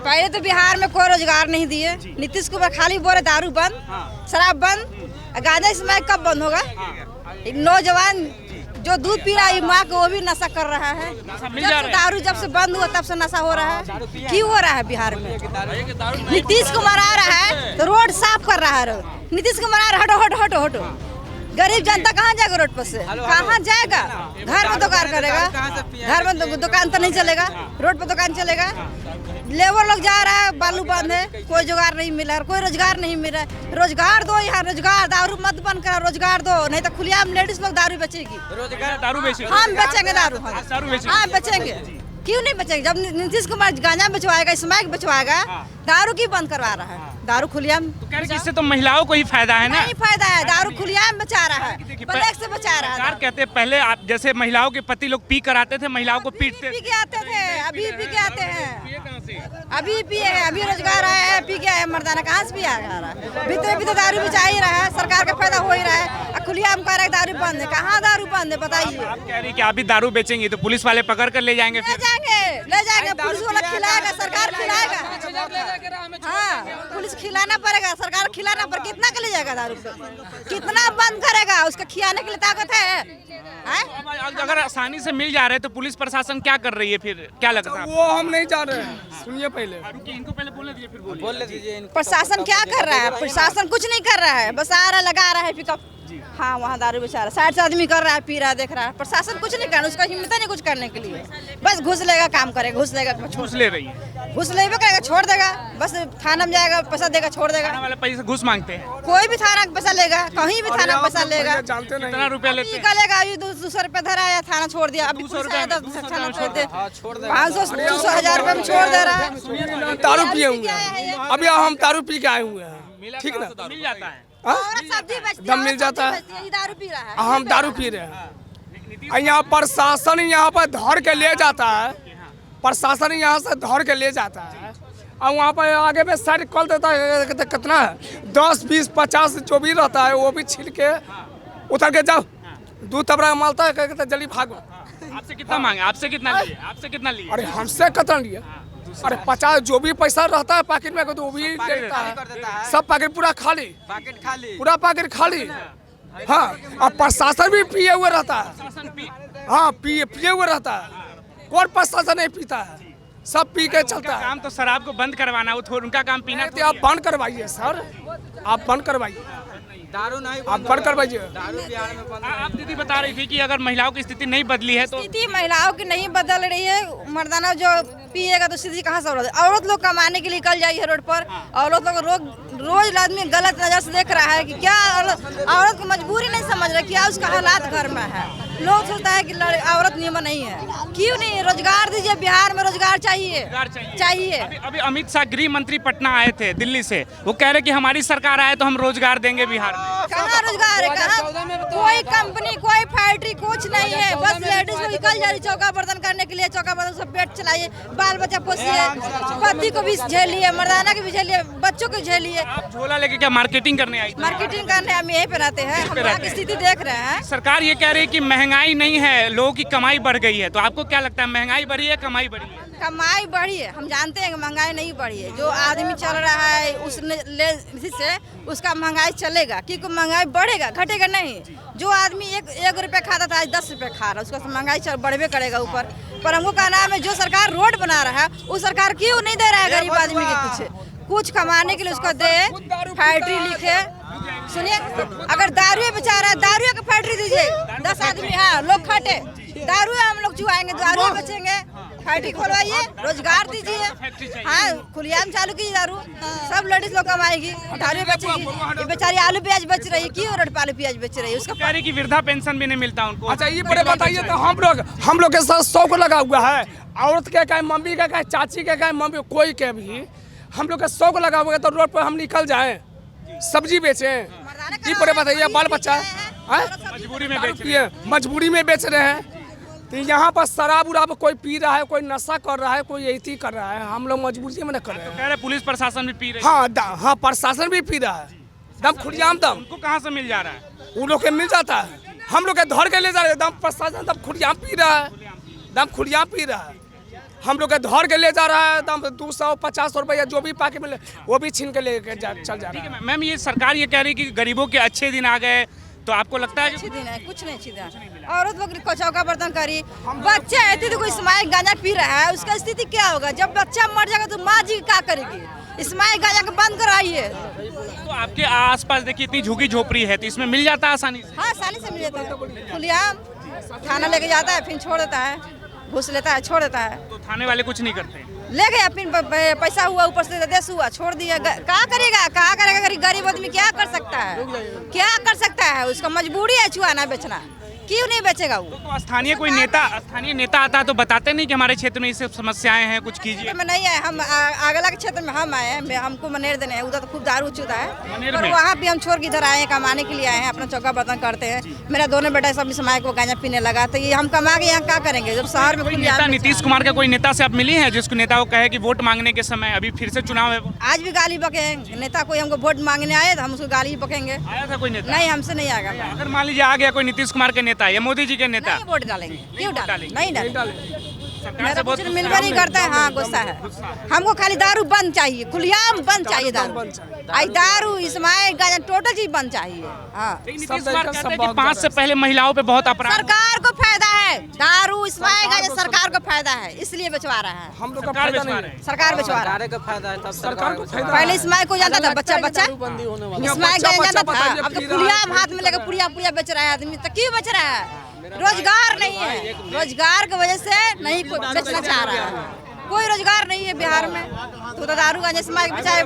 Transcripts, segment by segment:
पहले तो बिहार में कोई रोजगार नहीं दिए। नीतीश कुमार खाली बोले दारू बंद, शराब बंद, गांजा स्मैक कब बंद होगा? नौजवान जो दूध पी रहा है माँ को वो भी नशा कर रहा है। दारू जब से बंद हुआ तब से नशा हो रहा है। क्यों हो रहा है बिहार में? नीतीश कुमार आ रहा है तो रोड साफ कर रहा है। नीतीश कुमार आ रहा है, हटो हटो हटो हटो। गरीब जनता कहाँ जाएगा रोड पर से? कहाँ जाएगा? घर में दुकान करेगा, घर में दुकान तो नहीं चलेगा, रोड पर दुकान चलेगा। लेबर लोग जा रहा है, बालू बंद है, कोई जुगाड़ नहीं मिला, कोई रोजगार नहीं मिल रहा है। रोजगार दो यहाँ, रोजगार, दारू मत बंद करो, रोजगार दो, नहीं तो खुलेआम लेडीज लोग दारू बेचेगी। रोजगार दारू बेचेगी? हम बेचेंगे दारू, बेचेंगे? हाँ बेचेंगे। क्यों नहीं बेचेंगे? जब नीतीश कुमार गांजा बेचवाएगा, स्मैक बेचवाएगा, दारू की बंद करवा रहा है? दारू खुलेआम तो कह रहे इससे तो महिलाओं को ही फायदा है ना? नहीं फायदा है, दारू खुलेआम बचा रहा है, ब्लैक से बचा रहा है। सरकार कहते हैं पहले आप जैसे महिलाओं के पति लोग पी कर आते थे, महिलाओं को पीटते पी के आते थे, अभी पी के आते हैं, अभी पिए हैं, अभी रोजगार आया है, पी के आया है। मर्दाना कहाँ से पिया आ रहा है? भीतर भीतर दारू बेचा ही रहा है, सरकार का फायदा हो ही रहा है। खुलेआम कह रहा है दारू बंद है, कहाँ दारू बंद है बताइए? आप कह रही कि आप भी दारू बेचेंगी तो पुलिस वाले पकड़ कर ले जाएंगे? ले जाएंगे, पुलिस वाला खिलाएगा, सरकार खिलाएगा। हाँ, पुलिस खिलाना पड़ेगा, सरकार खिलाना पर कितना के ले जाएगा दारू पे? कितना बंद करेगा? उसका खिलाने के लिए ताकत है? अगर आसानी से मिल जा रहे तो पुलिस प्रशासन क्या कर रही है फिर? क्या लगता है? वो हम नहीं जा रहे हैं, सुनिए पहले। इनको पहले बोलने दीजिए, फिर बोलने दीजिए। प्रशासन क्या कर रहा है? प्रशासन कुछ नहीं कर रहा है, बस आ रहा लगा रहा है पिकअप। हाँ, वहाँ दारू बेचा रहा है, 60 आदमी कर रहा है, पी रहा है, देख रहा है। प्रशासन कुछ नहीं कर रहा, उसका हिम्मत नहीं कुछ करने के लिए। बस घुस लेगा, काम करेगा, घुस लेगा, घूस ले रही है, घुस लेगा करेगा, छोड़ देगा। बस थाना में जाएगा, पैसा देगा, छोड़ देगा। थाना वाले पैसे घूस मांगते हैं? कोई भी थाना का पैसा लेगा, कहीं भी थाना पैसा लेगा। जानते नहीं कितना रुपया लेते हैं? निकलेगा, अभी 200 रुपया धरा है, थाना छोड़ दिया। अभी 200 रुपया 500 200 1000 रुपया में छोड़ दे रहा है। दारू पिए हुए हैं, अभी हम दारू पी के आए हुए हैं, ठीक ना? मिल जाता है, सब्जी बेचती है, दम मिल जाता है, यही दारू पी रहा है। हम दारू पी रहे हैं। यहाँ प्रशासन यहाँ पर धर के ले जाता है, प्रशासन यहाँ से धर के ले जाता है, और वहाँ पर आगे में साइड कॉल देता है, कितना है 10 20 50 जो भी रहता है वो भी छील के उतर के जाओ, दूध तबरा मालता है, कहते जल्दी भागो। आपसे कितना मांगे? आपसे कितना लिए? आपसे कितना लिए? अरे हमसे कितना लिए? अरे 50 जो भी पैसा रहता है पैकेट में तो वो भी देता है, सब पैकेट पूरा खाली, पूरा पैकेट खाली। हाँ, और प्रशासन भी पिए हुए रहता है। हाँ, पिए हुए रहता है, कोई प्रशासन नहीं पीता है, सब पी के चलता है। काम तो शराब को बंद करवाना, वो उनका काम पीना। तो आप बंद करवाइए सर, आप बंद करवाइए, दारू नहीं, आप बंद करवाइए। दारू बिहार में बंद। आप दीदी बता रही थी कि अगर महिलाओं की स्थिति नहीं बदली है तो? स्थिति महिलाओं की नहीं बदल रही है। मर्दाना जो पिएगा तो स्थिति कहाँ से हो रही है? औरत लोग कमाने के लिए निकल जाइए रोड पर, औरत लोग रोज आदमी गलत नजर से देख रहा है कि क्या औरत की मजबूरी नहीं समझ रहा, क्या उसका हालात घर में है। लोग सोचता है कि औरत नियमन नहीं है। क्यों नहीं? रोजगार दीजिए, बिहार में रोजगार चाहिए, चाहिए। अभी अमित शाह गृह मंत्री पटना आए थे दिल्ली से, वो कह रहे कि हमारी सरकार आए तो हम रोजगार देंगे बिहार में। कहाँ रोजगार है? कहाँ कोई कंपनी, कोई फैक्ट्री कुछ नहीं है। बस लेडीज को निकल जा रही चौका बर्तन करने के लिए, चौका बर्तन सब पेट चलाइए, बाल बच्चा पोसिए, पति को भी झेलिए, मर्दाना की भी झेलिए, बच्चों को झेलिए। आप झोला लेके क्या मार्केटिंग करने आई? मार्केटिंग करने हम यही पे रहते हैं, हम यहाँ की स्थिति देख रहे हैं। सरकार ये कह रही है कि महंगाई नहीं है, लोगों की कमाई बढ़ गई है, तो आपको क्या लगता है महंगाई बढ़ी है, कमाई बढ़ी है? कमाई बढ़ी है, हम जानते हैं कि महंगाई नहीं बढ़ी है। जो आदमी चल रहा है उसने से उसका महंगाई चलेगा, क्योंकि महंगाई बढ़ेगा, घटेगा नहीं। जो आदमी एक रुपया खाता था आज 10 रुपया खा रहा है, उसका महंगाई बढ़वे करेगा ऊपर। पर हमको कहना है जो सरकार रोड बना रहा है वो सरकार क्यों नहीं दे रहा है गरीब आदमी के कुछ कमाने के लिए? उसको दे, फैक्ट्री लिखे। सुनिए, अगर दारू बेचा रहा है, दारू की फैक्ट्री दीजिए, 10 आदमी है, लोग खटे, दारू हम लोग चुआएंगे, दारू बेचेंगे, फैक्ट्री खोलवाइए, रोजगार दीजिए। हाँ, खुलेआम चालू कीजिए दारू, सब लेडीज लोग कमाएगी, दारू बेचेगी। ये बेचारी आलू प्याज बेच रही है, क्यों रोड पे आलू प्याज बेच रही है? उसका कह रही कि वृद्धा पेंशन भी नहीं मिलता उनको। अच्छा, ये बड़े बताइए तो हम लोग के साथ 100 को लगा हुआ है, औरत के कहे, मम्मी के कहे, चाची के कहे, मम्मी कोई के भी हम लोग के 100 को लगा हुआ है, तो रोड पर हम निकल जाए, सब्जी बेचे, ये बड़े बताइए, बाल बच्चा मजबूरी में बेच रहे हैं। मजबूरी में बेच रहे हैं। तो यहाँ पर शराब उराब कोई पी रहा है, कोई नशा कर रहा है, कोई यही कर रहा है, हम लोग मजबूरी में न कर रहे हैं। कह रहे पुलिस प्रशासन भी पी रही है। हाँ, प्रशासन भी पी रहा है, दम खुलेआम दम। उनको कहाँ से मिल जा रहा है? उन लोग के मिल जाता है, हम लोग के धर के ले जा रहे हैं, दम प्रशासन दम खुलेआम पी रहा है, दम खुलेआम पी रहा है। हम लोग के धर के ले जा रहा है, दाम 250 रुपया जो भी पाके मिले वो भी छीन के ले चल जा रहा ठीक है। है मैम, ये सरकार ये कह रही है कि गरीबों के अच्छे दिन आ गए, तो आपको लगता है अच्छी कि दिन है, कुछ नहीं अच्छी दिन। औरत बकरी को चौका बर्तन करी, बच्चा है तो कोई स्माइल गांजा पी रहा है, उसका स्थिति क्या होगा? जब बच्चा मर जाएगा तो माँ जी क्या करेगी? स्माइल गांजा को बंद कराइए। तो आपके आसपास देखिए इतनी झुग्गी झोपड़ी है, तो इसमें मिल जाता है आसानी से? हाँ, आसानी से मिल जाता है। खुलेआम थाना लेके जाता है, फिर छोड़ देता है, घूस लेता है, छोड़ देता है। तो थाने वाले कुछ नहीं करते? ले गया, फिर पैसा हुआ, ऊपर से देश हुआ, छोड़ दिया। क्या करेगा? क्या करेगा? गरीब आदमी क्या कर सकता है? क्या कर सकता है? उसका मजबूरी है छुआना बेचना, क्यों नहीं बेचेगा वो? तो स्थानीय कोई स्थानीय नेता आता है तो बताते नहीं कि हमारे क्षेत्र में इससे समस्याएं हैं, कुछ कीजिए? में नहीं है, हम अगला के क्षेत्र में हम आए हैं, हमको मनेर देने हैं, उधर तो खूब दारू चूता है, मनेर और में? वहाँ भी हम छोड़ के इधर आए हैं, कमाने के लिए आए हैं, अपना चौका बर्तन करते हैं। मेरा दोनों बेटा सब समय को गांजा पीने लगा, तो ये हम कमा के यहाँ क्या करेंगे जब शहर में कोई खुली नेता, आम नीतीश बेचना। कुमार का कोई नेता से आप मिली हैं जिसको नेता को कहे कि वोट मांगने के समय, अभी फिर से चुनाव है वो, आज भी गाली बके नेता, कोई हमको वोट मांगने आए तो हम उसको गाली बकेंगे? आया था कोई नेता? नहीं, हमसे नहीं आएगा। अगर मान लीजिए आ गया कोई नीतीश कुमार के नेता या मोदी जी के नेता, नहीं वोट डालेंगे, क्यों वोट डालेंगे? डालेंगे? नहीं डालेंगे। सरकार मेरा से बहुत कुछ मिलवा नहीं करता है। हाँ, गुस्सा है। हमको खाली दारू बंद चाहिए, खुलेआम बंद चाहिए दारू। आई दारू, स्माइल गांजा, टोटल चीज बंद चाहिए। हाँ, लेकिन नीतीश कुमार कहते हैं कि 5 से पहले महिलाओं पे बहुत अपराध। सरकार को फायदा है, दारू स्माइल गांजा सरकार को फायदा है, इसलिए बेचवा रहा है। हम लोग का सरकार फायदा बेचवा नहीं रहे हैं। सरकार बेचवा रहा है। सरकार का फायदा है, तब सरकार को फायदा पहले स्माइल को जानता था बच्चा बच्चा, स्माइल गांजा जानता था, बताइए, अब तो पी रहा खुलेआम हाथ में लेकर पुड़िया पुड़िया बेच रहा है आदमी। तो क्यों बेच रहा है? रोजगार नहीं है, रोजगार की वजह से नहीं कोई बेचना चाह रहा है। कोई रोजगार नहीं है बिहार में, तो दारू गांजा स्माइल बेचाए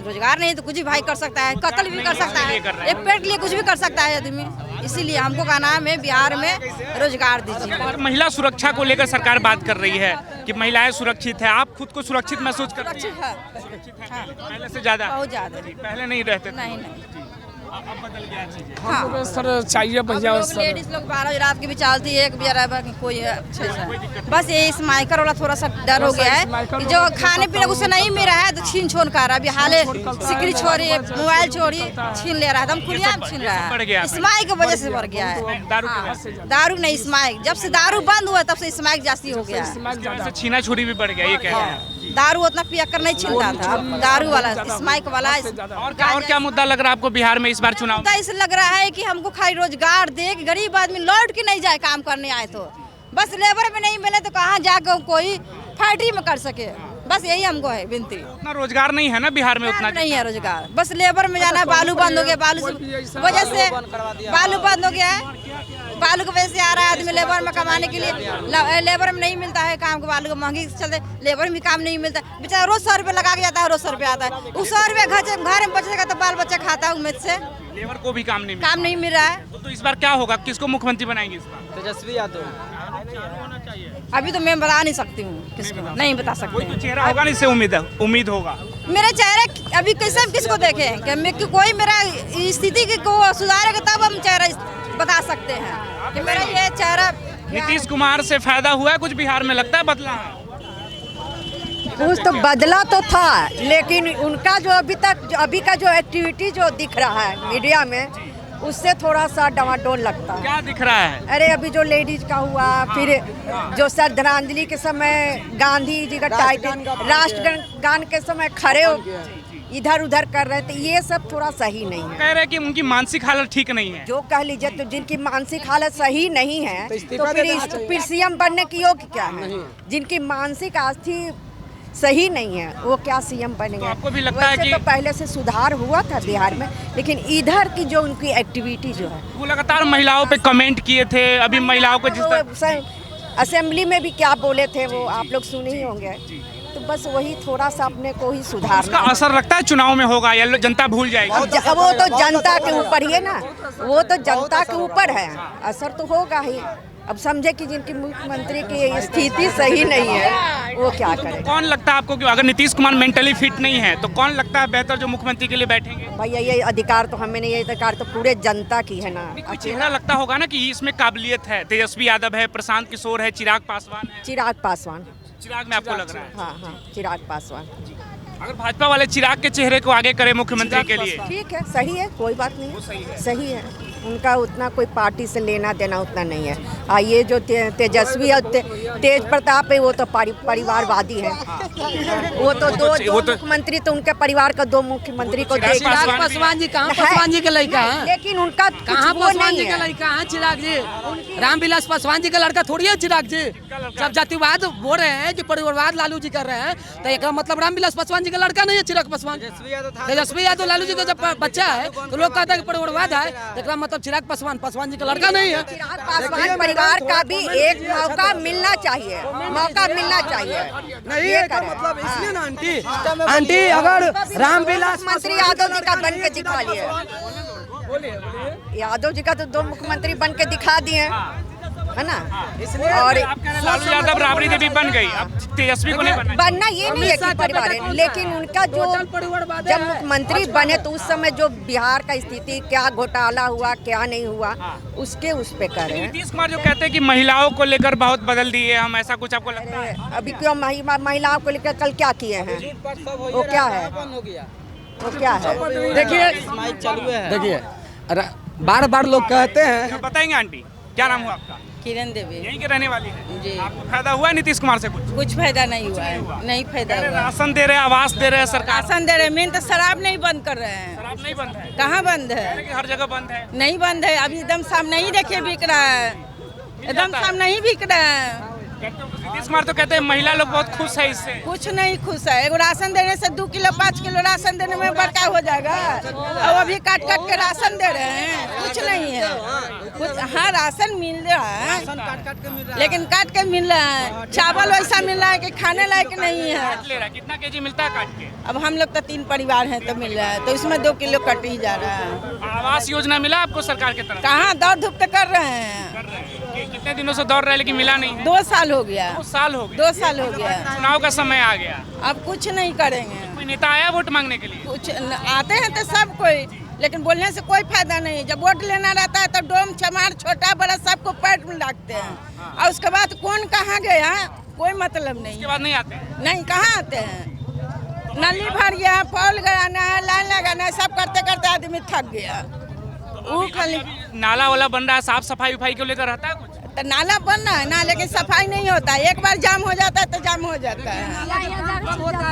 रोजगार नहीं है तो कुछ भी भाई कर सकता है, कत्ल भी कर सकता है, एक पेट के लिए कुछ भी कर सकता है आदमी। इसीलिए हमको का नाम है बिहार में रोजगार दीजिए। और महिला सुरक्षा को लेकर सरकार बात कर रही है कि महिलाएं सुरक्षित है, आप खुद को सुरक्षित महसूस कर रही सुरक्षित है, हैं? पहले से ज्यादा? बहुत ज्यादा। पहले नहीं रहते थे। नहीं नहीं, अब बदल गया चीजें। हाँ, हमको सर चाहिए भैया सर। लेडीज लोग 12 बजे रात की भी चलती है, 1 बजे रात कोई अच्छे से। बस ये स्माइकर वाला थोड़ा सा डर हो गया है कि जो खाने पीने उसे नहीं मिल रहा है तो छीन छोड़ कर अभी हाले सिकड़ी छोड़ी, मोबाइल छोड़ी, छीन ले रहा है, हम खुलेआम छीन रहा बढ़ गया है। है। स्माइक की वजह से बढ़ गया है। दारू की हाँ, वजह से। दारू नहीं स्माइक, जब से दारू बंद हुआ तब से स्माइक जास्ती हो गया है। इसकी वजह से छीना छोरी भी बढ़ गया, ये कह रहे हैं। दारू उतना पिया कर नहीं छीनता था, अब दारू वाला स्माइक वाला और क्या मुद्दा लग रहा है आपको बिहार में इस बार चुनाव में? मुद्दा इस लग रहा है कि हमको खाली रोजगार दे कि गरीब आदमी लौट के नहीं जाए काम करने आए तो, बस लेबर में नहीं मिले तो कहाँ जाकर कोई फैक्ट्री में कर सके, बस यही हमको है विनती। उतना रोजगार नहीं है ना बिहार में, उतना नहीं है रोजगार, बस लेबर में जाना है। बालू बंद हो गया, बालू से वजह से बालू बंद हो गया है, बालू की वजह से आ रहा है आदमी लेबर में कमाने के लिए। लेबर में नहीं मिलता है काम, को बालू को महंगी चलते लेबर में भी काम नहीं मिलता। बेचारा रोज 100 रुपये लगा के जाता है, रोज 100 रुपये आता है, उस 100 रुपये घर में बचेगा तो बाल बच्चा खाता है उम्मीद से, लेबर को भी काम नहीं काम नहीं मिल रहा है। तो इस बार क्या होगा, किसको मुख्यमंत्री बनाएंगे इस बार? तेजस्वी यादव। अभी तो मैं बता नहीं सकती हूँ किसको, नहीं बता सकती कोई तो हूँ। चेहरा होगा ना, इससे उम्मीद होगा। मेरे चेहरे अभी कैसे किसको देखें कि कोई मेरा स्थिति को सुधारेगा तब हम चेहरा बता सकते हैं कि मेरा ये चेहरा। नीतीश कुमार से फायदा हुआ है कुछ बिहार में, लगता है बदला है? कुछ तो बदला तो था, लेकिन उनका जो अभी का जो एक्टिविटी जो दिख रहा है मीडिया में, उससे थोड़ा सा डवाडोल लगता है। क्या दिख रहा है? अरे अभी जो लेडीज का हुआ, फिर जो श्रद्धांजलि के समय गांधी जी का टाइटल राष्ट्रगान के समय खड़े हो इधर उधर कर रहे थे, ये सब थोड़ा सही नहीं है। कह रहे हैं कि उनकी मानसिक हालत ठीक नहीं है। जो कह लीजिए, तो जिनकी मानसिक हालत सही नहीं है तो फिर सीएम बनने की योग्य क्या है? जिनकी मानसिक आस्थि सही नहीं है वो क्या सीएम बनेंगे? तो आपको भी लगता है कि तो पहले से सुधार हुआ था बिहार में, लेकिन इधर की जो उनकी एक्टिविटी जो है, वो लगातार महिलाओं पे कमेंट किए थे, अभी महिलाओं को जिस तरह असेंबली में भी क्या बोले थे वो आप लोग सुने ही होंगे। तो बस वही थोड़ा सा अपने को ही उसका सुधारना। असर लगता है चुनाव में होगा या जनता भूल जाएगी? वो तो जनता के ऊपर ही है ना, वो तो जनता के ऊपर है, असर तो होगा ही। अब समझे कि जिनकी मुख्यमंत्री की स्थिति सही नहीं है वो क्या करे। कौन लगता है आपको कि अगर नीतीश कुमार मेंटली फिट नहीं है तो कौन लगता है बेहतर जो मुख्यमंत्री के लिए बैठेंगे? भैया ये अधिकार तो हमें नहीं, ये अधिकार तो पूरे जनता की है ना। कोई चेहरा लगता होगा ना कि इसमें काबिलियत है, तेजस्वी यादव है, प्रशांत किशोर है, चिराग पासवान है। चिराग पासवान। चिराग में आपको लग रहा है? हाँ, चिराग पासवान। अगर भाजपा वाले चिराग के चेहरे को आगे करे मुख्यमंत्री के लिए? ठीक है, सही है, कोई बात नहीं, सही है। उनका उतना कोई पार्टी से लेना देना उतना नहीं है। ये जो तेजस्वी और तेज प्रताप है वो तो परिवारवादी है। वो तो दो मुख्यमंत्री तो उनके परिवार का 2 मुख्यमंत्री को चिराग पासवान जी कहाँ पासवान जी के लड़का है? लेकिन उनका कहाँ पासवान जी के लड़का है? चिराग जी रामविलास पासवान जी का लड़का थोड़ी है चिराग जी। जब जातिवाद बोल रहे हैं कि परिवारवाद लालू जी कर रहे हैं तो एक मतलब रामविलास पासवान जी का लड़का नहीं है चिराग पासवान। तेजस्वी यादव लालू जी का जब बच्चा है तो लोग कहते हैं कि परिवारवाद है, तो मतलब चिराग पासवान जी का लड़का नहीं है। चिराग पासवान परिवार का भी एक मौका मिलना चाहिए, मौका मिलना चाहिए। नहीं है का मतलब इसलिए ना आंटी अगर रामविलास मंत्री यादव जी का बन के दिखा लिए, यादव जी का तो 2 मुख्यमंत्री बन के दिखा दिए है ना। और लालू यादव राबड़ी देवी बन गई, अब तेजस्वी को नहीं बनना ये नहीं है कि परिवार है, लेकिन उनका जो जब मुख्यमंत्री बने तो उस समय जो बिहार का स्थिति क्या घोटाला हुआ क्या नहीं हुआ उसके उस पे कर रहे हैं। नीतीश कुमार जो कहते हैं कि महिलाओं को लेकर बहुत बदल दिए हम, ऐसा कुछ आपको लगता है? अभी क्यों महिलाओं को लेकर कल क्या किए हैं? वो क्या है, वो क्या है? देखिए बार बार लोग कहते हैं। बताएंगे आंटी क्या नाम हुआ आपका? किरण देवी। यहीं के रहने वाली है जी। आपको फायदा हुआ है नीतीश कुमार से? कुछ फायदा नहीं हुआ है, नहीं फायदा हुआ। राशन दे रहे हैं, आवास दे रहे हैं सरकार। राशन दे रहे, मेन तो शराब नहीं बंद कर रहे हैं। शराब नहीं बंद है? कहाँ बंद है? हर जगह बंद है। नहीं बंद है, अभी एकदम साम नहीं देखिए बिक रहा है, एकदम साम नहीं बिक रहा है। नीतीश कुमार तो कहते हैं महिला लोग बहुत खुश है इससे। कुछ नहीं खुश है, एगो राशन देने से 2 किलो 5 किलो राशन देने में बड़का हो जाएगा, और अभी काट के राशन दे रहे हैं, कुछ नहीं है। कुछ हाँ राशन मिल रहा है लेकिन काट के मिल रहा है, चावल वैसा मिल रहा है कि खाने लायक नहीं है। कितना केजी मिलता है काट के? अब हम लोग तो 3 परिवार हैं तो मिल रहा है, तो इसमें 2 किलो कट ही जा रहा है। आवास योजना मिला आपको सरकार की तरफ? कहाँ दौड़ धूप तो कर रहे हैं, कितने दिनों से दौड़ रहे हैं लेकिन मिला नहीं? 2 साल हो गया। 2 साल हो गए? 2 साल हो गया। चुनाव का समय आ गया, अब कुछ नहीं करेंगे। कोई नेता आया वोट मांगने के लिए? कुछ आते हैं तो सब कोई, लेकिन बोलने से कोई फायदा नहीं। जब वोट लेना रहता है तो डोम चमार छोटा बड़ा सबको पैट में रखते हैं, और उसके बाद कौन कहाँ गया कोई मतलब नहीं। उसके बाद नहीं आते? नहीं, कहाँ आते हैं। नली भर गया, पॉल गड़ाना है, लाइन लगाना है, सब करते करते आदमी थक गया। वो खाली नाला वाला बन रहा है, साफ सफाई उफाई को लेकर रहता है कुछ? तो नाला बनना है ना, लेकिन सफाई नहीं होता है। एक बार जाम हो जाता है तो जाम हो जाता है।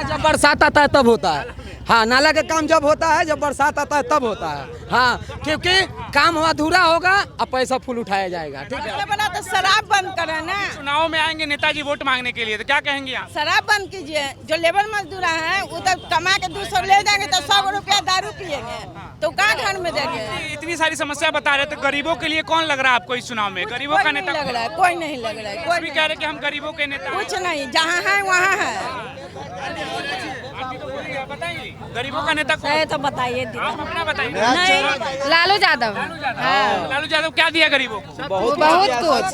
जब बरसात आता है तब होता है। हाँ, नाला का काम जब होता है जब बरसात आता है तब होता है। हाँ, क्योंकि काम अधूरा होगा और पैसा फुल उठाया जाएगा। ठीक है, सबसे बड़ा तो शराब बंद करें ना। चुनाव में आएंगे नेताजी वोट मांगने के लिए तो क्या कहेंगे आप? शराब बंद कीजिए। जो लेबर मजदूर हैं वो तो कमा के 200 ले जाएंगे तो 100 रुपया दारू पिएंगे, तो कहाँ घर में देंगे? इतनी सारी समस्या बता रहे थे, गरीबों के लिए कौन लग रहा है आपको इस चुनाव में? गरीबों का नेता लग रहा है, कोई नहीं लग रहा है। कोई भी कह रहे कि हम गरीबों के नेता हैं। कुछ नहीं, जहाँ है वहाँ है। बताइए गरीबों का नेता कौन? तो बताइए आप अपना बताइए। नहीं, लालू यादव। लालू यादव क्या दिया गरीबों को? बहुत कुछ।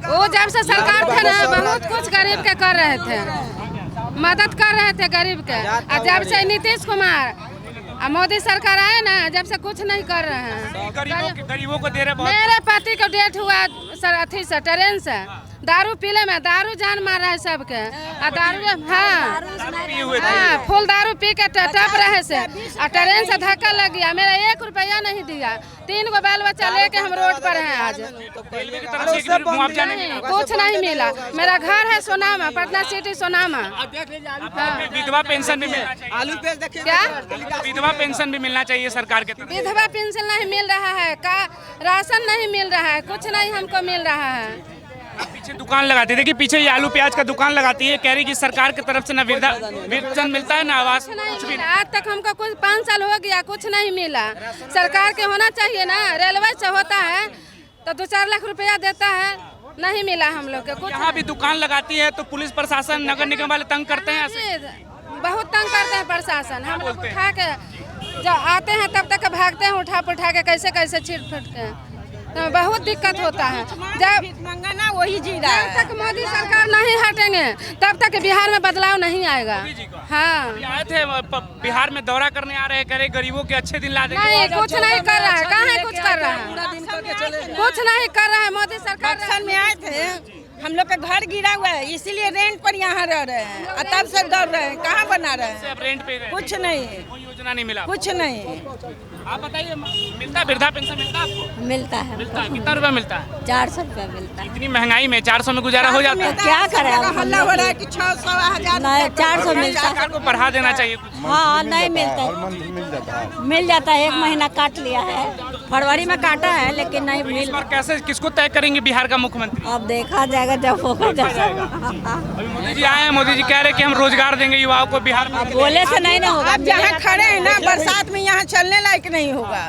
वो जब से सरकार थे ना बहुत कुछ गरीब के कर रहे थे, मदद कर रहे थे गरीब के। और जब से नीतीश कुमार और मोदी सरकार आए ना जब से कुछ नहीं कर रहे हैं। गरीबों को दे रहे बहुत। मेरे पति को डेथ हुआ सर अथी से ट्रेन से, दारू पीले में, दारू जान मार रहा है सबके। और दारू हाँ फुल दारू पी के टप रहे से, और ट्रेन से धक्का लग गया। मेरा 1 रुपया नहीं दिया, 3 गो बाल बच्चा लेके हम रोड पर हैं आज। नहीं, कुछ नहीं मिला। मेरा घर है सोनामा, पटना सिटी सोनामा। विधवा पेंशन भी मिलना चाहिए। आलू पे देखिए क्या विधवा पेंशन भी मिलना चाहिए सरकार के तरफ। विधवा पेंशन नहीं मिल रहा है, का राशन नहीं मिल रहा है, कुछ नहीं हमको मिल रहा है। पीछे दुकान लगाती है, देखिए पीछे ये आलू प्याज का दुकान लगाती है, कह रही कि सरकार की तरफ से ना वृद्धा पेंशन मिलता है ना आवास, कुछ भी। आज तक हमको कुछ 5 साल हो गया, कुछ नहीं मिला। सरकार के होना चाहिए ना, रेलवे से होता है तो 2-4 लाख रुपया देता है, नहीं मिला हम लोग के कुछ। यहाँ भी दुकान लगाती है तो पुलिस प्रशासन नगर निगम वाले तंग करते हैं ऐसे? बहुत तंग करते हैं प्रशासन। हम लोग उठा के जब आते हैं तब तक भागते हैं, उठा के कैसे कैसे छीट फूट के, तो बहुत दिक्कत होता है। जब मंगाना वही जी रहा जब है। तक मोदी सरकार नहीं हटेंगे तब तक बिहार में बदलाव नहीं आएगा। हाँ, आए थे बिहार में दौरा करने आ रहे हैं, करे गरीबों के अच्छे दिन ला देंगे। नहीं कुछ नहीं कर रहा है, कहाँ कुछ कर रहा है, कुछ नहीं कर रहा है मोदी सरकार। बक्सर में आए थे, हम लोग का घर गिरा हुआ है, इसीलिए रेंट पर यहाँ रह रहे हैं, और तब से दौड़ रहे हैं। कहाँ बना रहे हैं? रेंट पे कुछ नहीं। योजना नहीं मिला? कुछ नहीं आप बताइए, मिलता है वृद्धा पेंशन मिलता है आपको? मिलता है, मिलता है, कितना रुपया मिलता है? 400 रुपया मिलता है। इतनी महंगाई में 400 में गुजारा हो जाता है? क्या करें अब? हल्ला हो रहा है कि 600 1000 नहीं, 400 मिलता है। सरकार को बढ़ा देना चाहिए कुछ। हाँ, नहीं मिलता है, मिल जाता है। 1 महीना काट लिया है, फरवरी में काटा है, लेकिन नहीं इस मिल। बार कैसे किसको तय करेंगे बिहार का मुख्यमंत्री? अब देखा जाएगा जब होगा जब। अभी मोदी जी आए हैं, मोदी जी कह रहे हैं कि हम रोजगार देंगे युवाओं को बिहार में। बोले से नहीं ना होगा। अब जहाँ खड़े हैं ना, बरसात में यहाँ चलने लायक नहीं होगा।